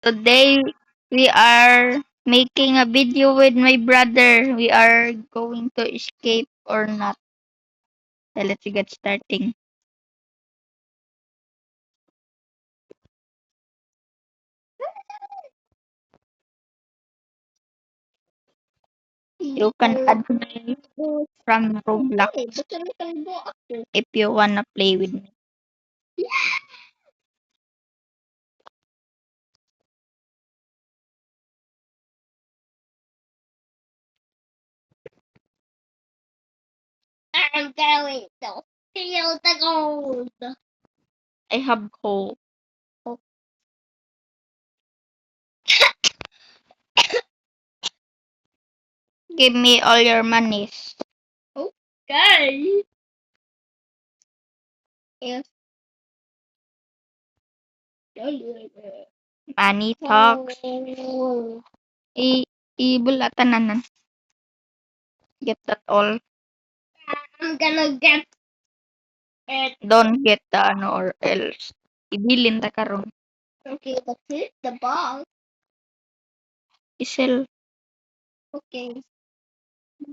Today we are making a video with my brother. We are going to escape or not. So let's get starting. You can add me from Roblox if you wanna play with me. I'm going to steal the gold. I have hope. Give me all your monies. Okay. Yes. Money talks. Ibulatanan. Get that all. I'm gonna get it. Don't get the ano or else. Ibilin ta karon. Okay, let's hit the ball. Isel. Okay.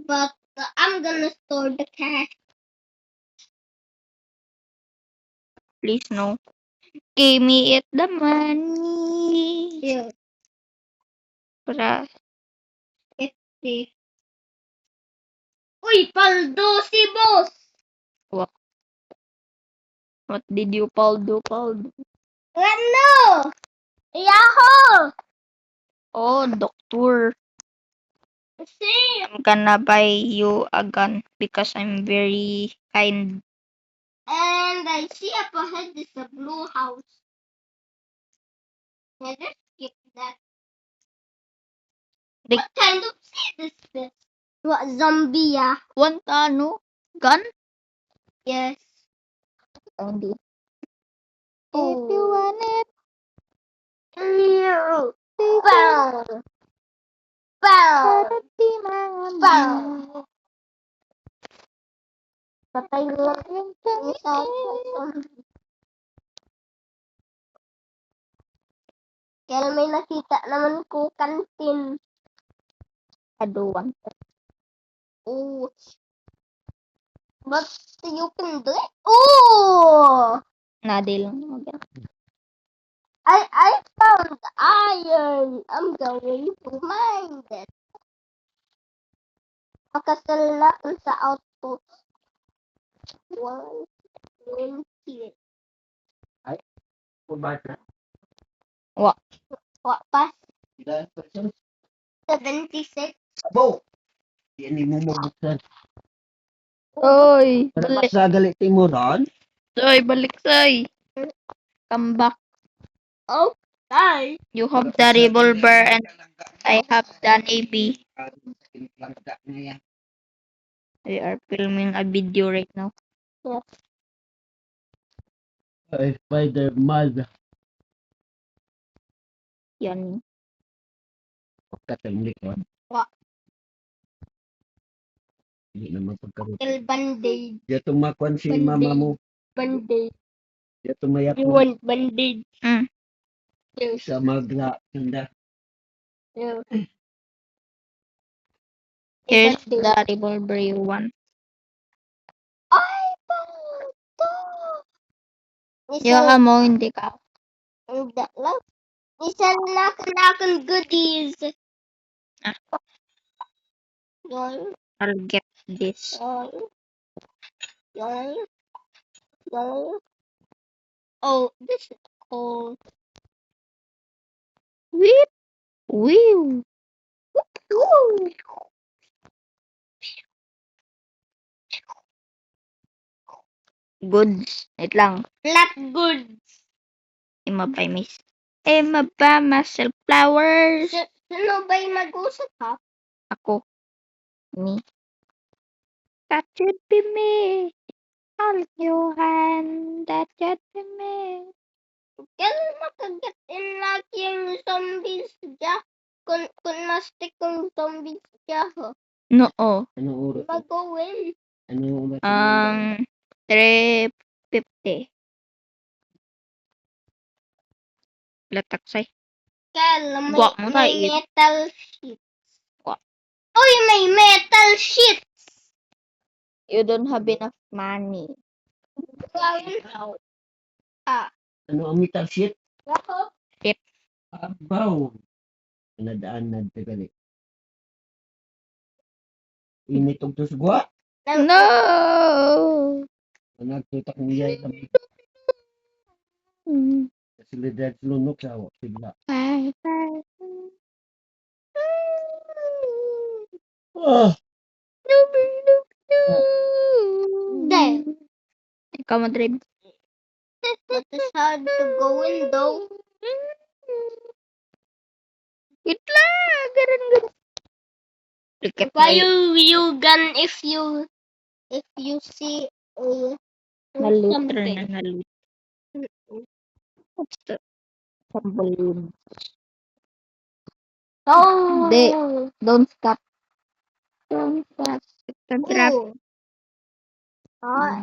But I'm gonna store the cash. Please no. Give me it the money. Yeah. Para It's safe. Uy, paldo si boss! what did you do, Paul? Ano? Yahoo! Oh, doctor. See? I'm gonna buy you a gun because I'm very kind. And I see up ahead is a blue house. Yeah, just skip that. Like, What kind of seed is this? What zombie? Yeah. want ano? Gun? Yes. Hindi. Oh. If you want it. Bow. Bow. Bow. Patay lang yung zombie. Kaya may nakita naman ko kantin. I don't want it. Oh. But you can do it. Oh! Nadi lang naman. I found iron. I'm going to mine it. Pakasal natin sa outpost. 120. What? What pa? 76. Abo! Yan mo mabuksan. Oy, Para balik. sa galitin mo ron? Soy, balik, soy. Come back. Okay. You have the revolver and I have the navy. We are filming a video right now. Ay, Spider-Man. Yan. Pagkatang likod. What? Hindi naman pagkaroon. El Band-Aid. Diya tumakwan si Band-Aid. mama mo. Band-Aid. Diya tumayak You mo. want Band-Aid? Yes. Sa magla. Tanda. Yeah. Here's the revolver you want. Ay, paldo! Yung amo, hindi ka. Hindi lang. Isa na kanakan goodies. Ah. Yon. I'll get this. Yon. Yon. Yon. Oh, this is cool. Whip! Woo! Woo! Goods. Wait lang. Flat goods. Ima by miss. Ima ba myself flowers? Sino ba yung mag-usap ha? Ako. Me. That should be me. Hold your hand. That should be me. Kailan makagat in lagi yung zombies dyan? Kung mastik yung zombies dyan ha? No. Anong oras? Magawin. Anong oras? 350. Lataksay. Kel, Gwa mo may tayo. metal sheet. Gwa. Uy, may metal sheet! You don't have enough money. Ano ang metal sheet? Shit. Abaw. Nadaan na tagali. Init og tusgwa. No! Nagtutak niya sa Mm. fasilidad lunok sa sigla. Bye, bye. Oh, There. Ikaw Madrid. But it's hard to go in though. Wait lang. Ganun. Look at Why my you gun if you see naluter something? na naluter. What's the balloon? Oh, Hindi. Don't stop. Don't stop. Don't oh.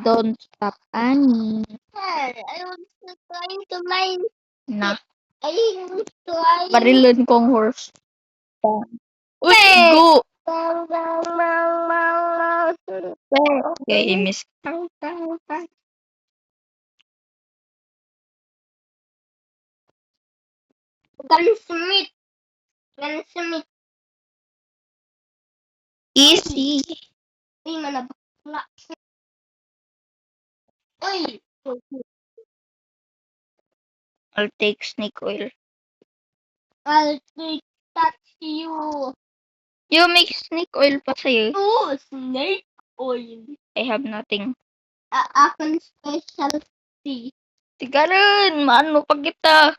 Don't stop, Annie. I was trying to line. Na. I was trying. Barilon kong horse. Uy, Hey! go! Bang, bang, bang, bang, bang. Okay, miss. Gunsmith. Gunsmith. Easy. Uy, manabakla. Uy. I'll take snake oil. I'll touch you. You make snake oil pa sa'yo. Oh, snake oil. I have nothing. Akong specialty. Tigaran! Maano pa kita?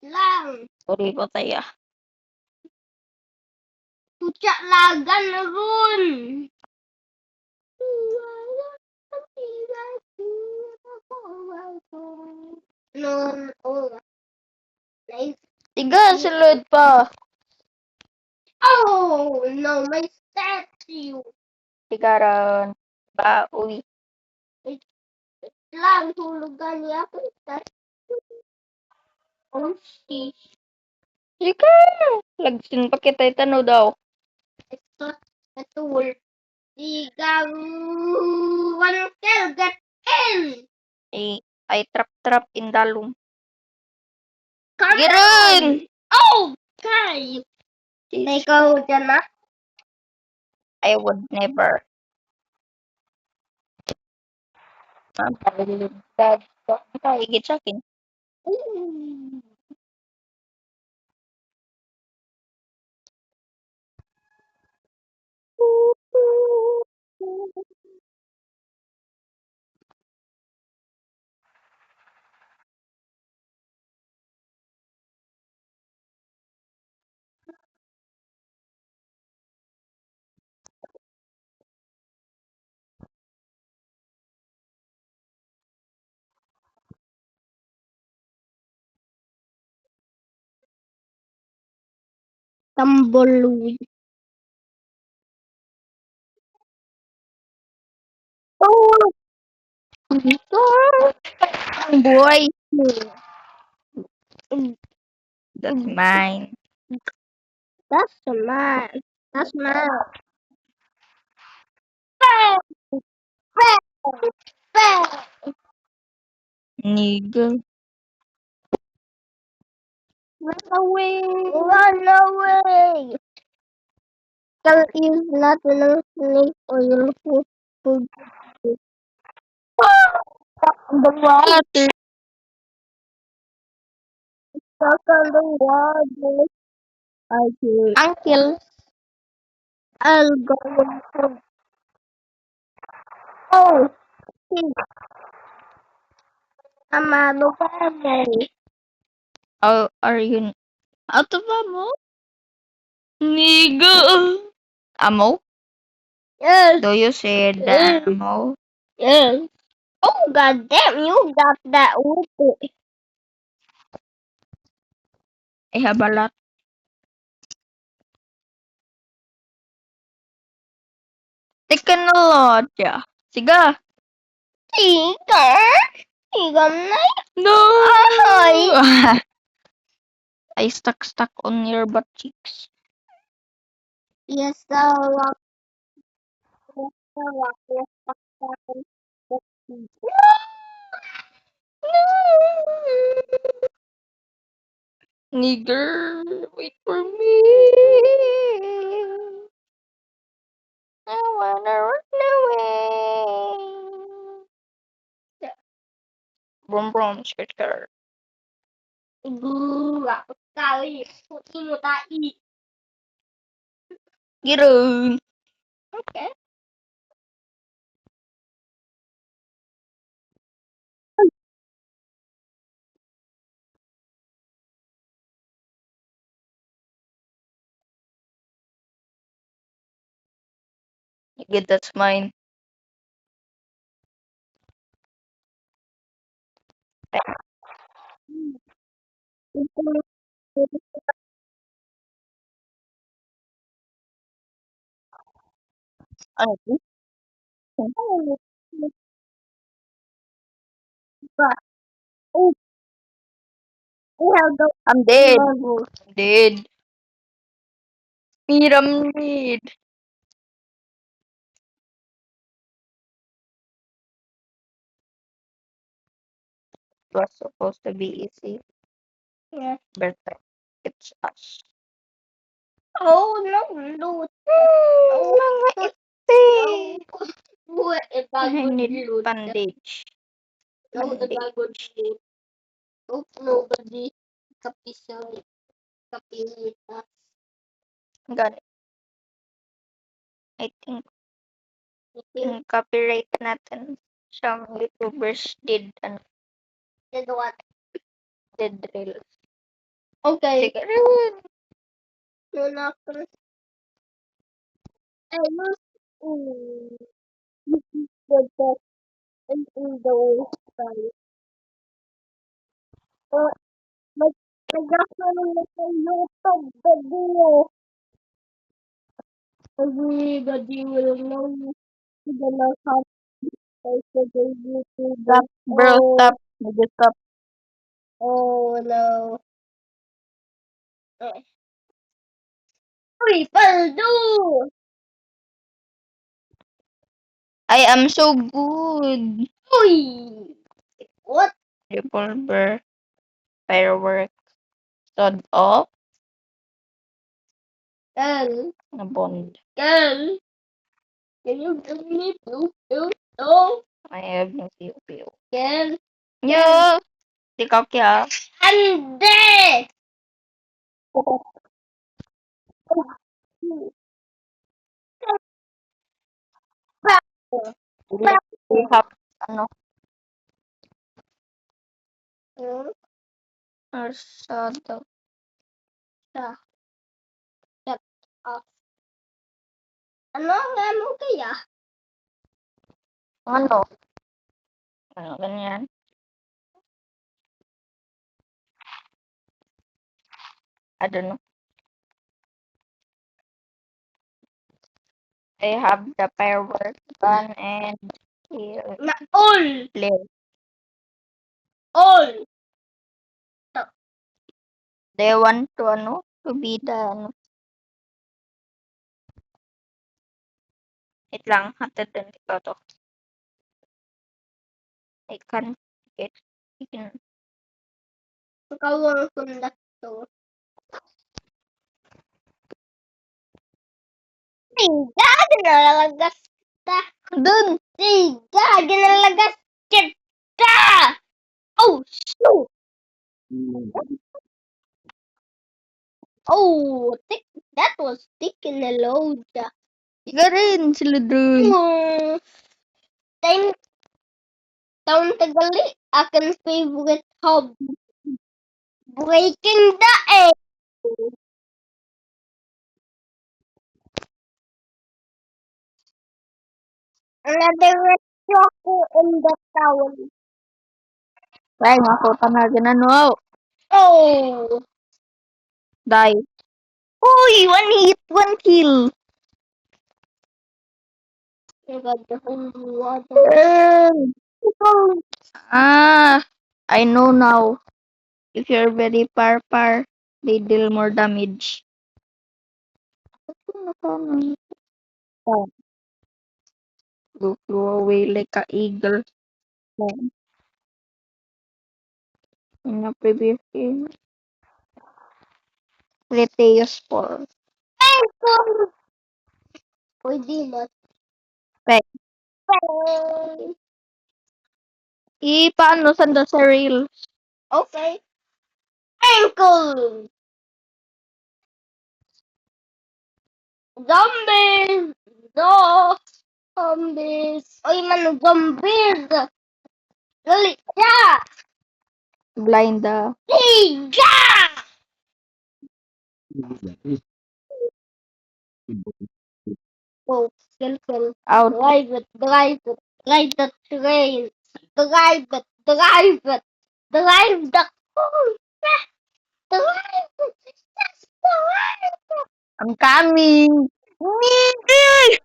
Lang. Sorry pa tayo. Tutsa lagan na ron. No, oh. Nice. Tiga, sulod pa. Oh, no, my statue. Tigaran. Ba, uwi. Lang, hulugan niya ako statue. Oh, sheesh. Tiga! Lagsin pa kita itano daw. Ito, Sigaw. One kill, get in. I trap in dalong. Come Giron! on. Okay. Ikaw dyan na. I would never. Dad, higit sa akin. Tumbleweed. Oh! Boy! That's mine. That's mine. That's mine. Nigga. Run away. Run away. Kal is not ng snake oil food. The water. Stuck on the water. Uncle. I'll go with food. Oh, see. Amado pa rin. Oh, are you out of ammo? Nigga. Ammo? Yes. Do you say Yes. ammo? Yes. Oh, goddamn, you got that with it. I have a lot. Teknolodya. Siga. Tiga? Tiga na? No. Ay. I stuck on your butt cheeks. Yes, the rock. Yes, the rock. Yes, the rock. Nigger, wait for me. I wanna run away. Brum brum, skirt skirt. Rapot tayo. Puti mo tayo. Giron. Okay. Good, that's mine. Ano to? Oh, we have the I'm dead. level. I'm dead. Pyramid. It was supposed to be easy. Yeah. But it's us. Oh, no, loot. Mga ite. No, if I I would need loot. bandage. No, if I would loot. Hope nobody kapilit us. Got it. I think in copyright natin. Some YouTubers did Did what? did reels. Okay. Sige rin. No, not gonna. I was the best in the whole story. But I just want to YouTube video. Everybody will know the love how to the YouTube. Stop, bro, Oh, stop. Maybe stop. oh no. Paldo! I am so good. Uy! What? Revolver, firework, sword off, Girl, na bond. girl, can you give me blue pill? No, I have no pew. girl. Yo, ikaw kya? Ande! We have, ano, arsado. Shut up. Ano nga mo kaya? Ano? Ano, ganyan. I don't know. I have the firework gun and kill. All! Play. All! They want to, ano, to be the, ano, wait lang, hatid din ikaw to. I can't get, I can, Ikaw ang conductor. Tiga, ginalagas kita. dun! Tiga, ginalagas kita! Oh, shoot! Oh, that was thick in the load. Ika rin, sila dun. Time, taon tagali, aking favorite hobby. Breaking the egg. Another choco in the towel. Ay, masuta na ginano. Oh, Die. Uy, one hit, one kill. I got the holy water. Ah, I know now. If you're very par, They deal more damage. Oh, go flew away like a eagle. Like, in a previous game. Proteus 4. Ankle! Pwede na. Like, Bye! paano sanda sa rail? Okay. Ankle! Zombies! No! Zombies! Oy, man, zombies! Dali siya! Blind Liga! Oh, kill. out. Drive it. Drive the train. Drive it. Drive it. Drive the car. Drive it. Just drive it. I'm coming. Nigga!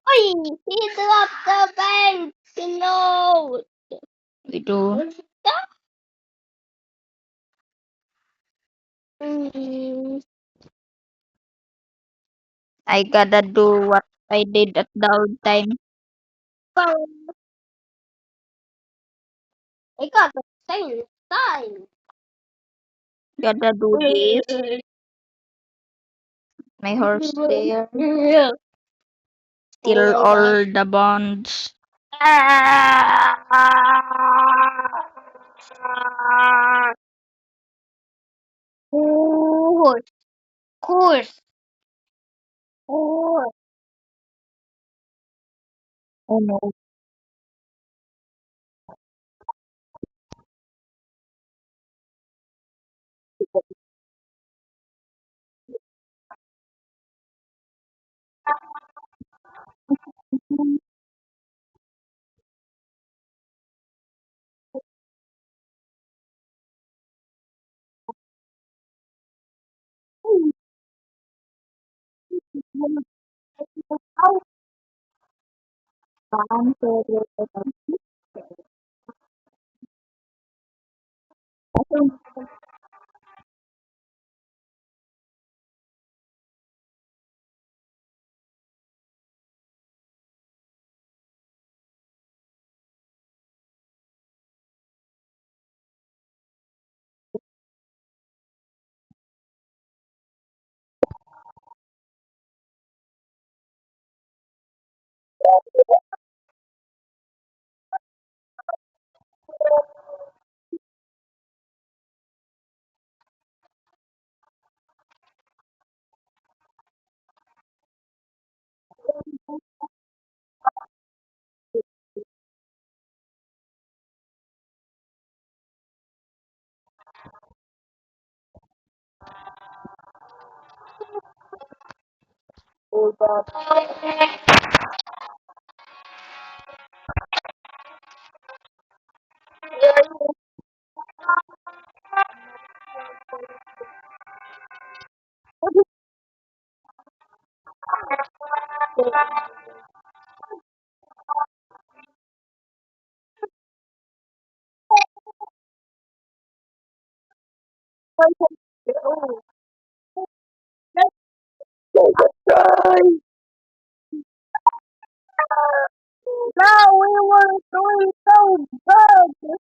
Oy, he dropped the bank. No. We do. Mm, I gotta do what I did at the old time. I got the same time. Gotta do this. My horse there. Steal Oh my god. all the bonds. Course, course, course. Oh no. No, we were doing so good.